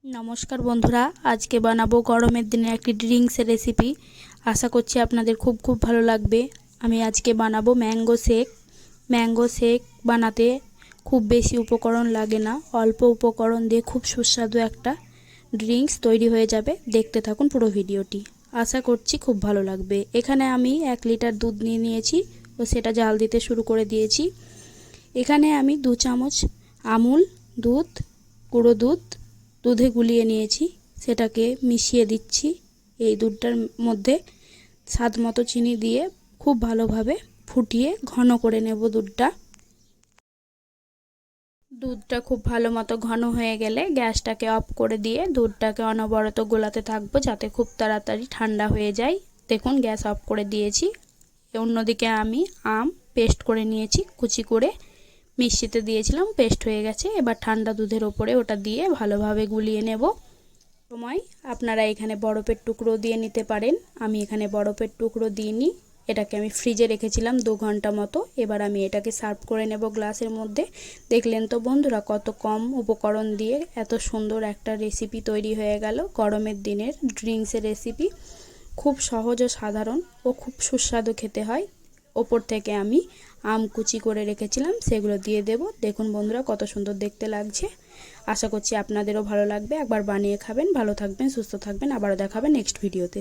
নমস্কার বন্ধুরা, আজকে বানাবো গরমের দিনে একটি ড্রিঙ্কসের রেসিপি। আশা করছি আপনাদের খুব ভালো লাগবে। আমি আজকে বানাবো ম্যাঙ্গো শেক বানাতে খুব বেশি উপকরণ লাগে না, অল্প উপকরণ দিয়ে খুব সুস্বাদু একটা ড্রিঙ্কস তৈরি হয়ে যাবে। দেখতে থাকুন পুরো ভিডিওটি, আশা করছি খুব ভালো লাগবে। এখানে আমি 1 লিটার দুধ নিয়ে নিয়েছি ও সেটা জাল দিতে শুরু করে দিয়েছি। এখানে আমি 2 চামচ আমুল দুধ, গুঁড়ো দুধে গুলিয়ে নিয়েছি, সেটাকে মিশিয়ে দিচ্ছি। এই দুধটার মধ্যে স্বাদ মতো চিনি দিয়ে খুব ভালোভাবে ফুটিয়ে ঘন করে নেব দুধটা খুব ভালো মতো ঘন হয়ে গেলে গ্যাসটাকে অফ করে দিয়ে দুধটাকে অনবরত গোলাতে থাকবো যাতে খুব তাড়াতাড়ি ঠান্ডা হয়ে যায়। দেখুন গ্যাস অফ করে দিয়েছি। অন্যদিকে আমি আম পেস্ট করে নিয়েছি, কুচি করে মিক্সিতে দিয়েছিলাম, পেস্ট হয়ে গেছে। এবার ঠান্ডা দুধের ওপরে ওটা দিয়ে ভালোভাবে গুলিয়ে নেব। সময় আপনারা এখানে বরফের টুকরো দিয়ে নিতে পারেন, আমি এখানে বরফের টুকরো দিইনি। এটাকে আমি ফ্রিজে রেখেছিলাম 2 ঘন্টা মতো। এবার আমি এটাকে সার্ভ করে নেব গ্লাসের মধ্যে। দেখলেন তো বন্ধুরা, কত কম উপকরণ দিয়ে এত সুন্দর একটা রেসিপি তৈরি হয়ে গেল। গরমের দিনের ড্রিঙ্কসের রেসিপি খুব সহজ ও সাধারণ ও খুব সুস্বাদু খেতে হয়। ওপর থেকে আমি আম কুচি করে রেখেছিলাম, সেগুলো দিয়ে দেব। দেখুন বন্ধুরা কত সুন্দর দেখতে লাগছে। আশা করছি আপনাদেরও ভালো লাগবে। একবার বানিয়ে খাবেন। ভালো থাকবেন, সুস্থ থাকবেন। আবারও দেখাবেন নেক্সট ভিডিওতে।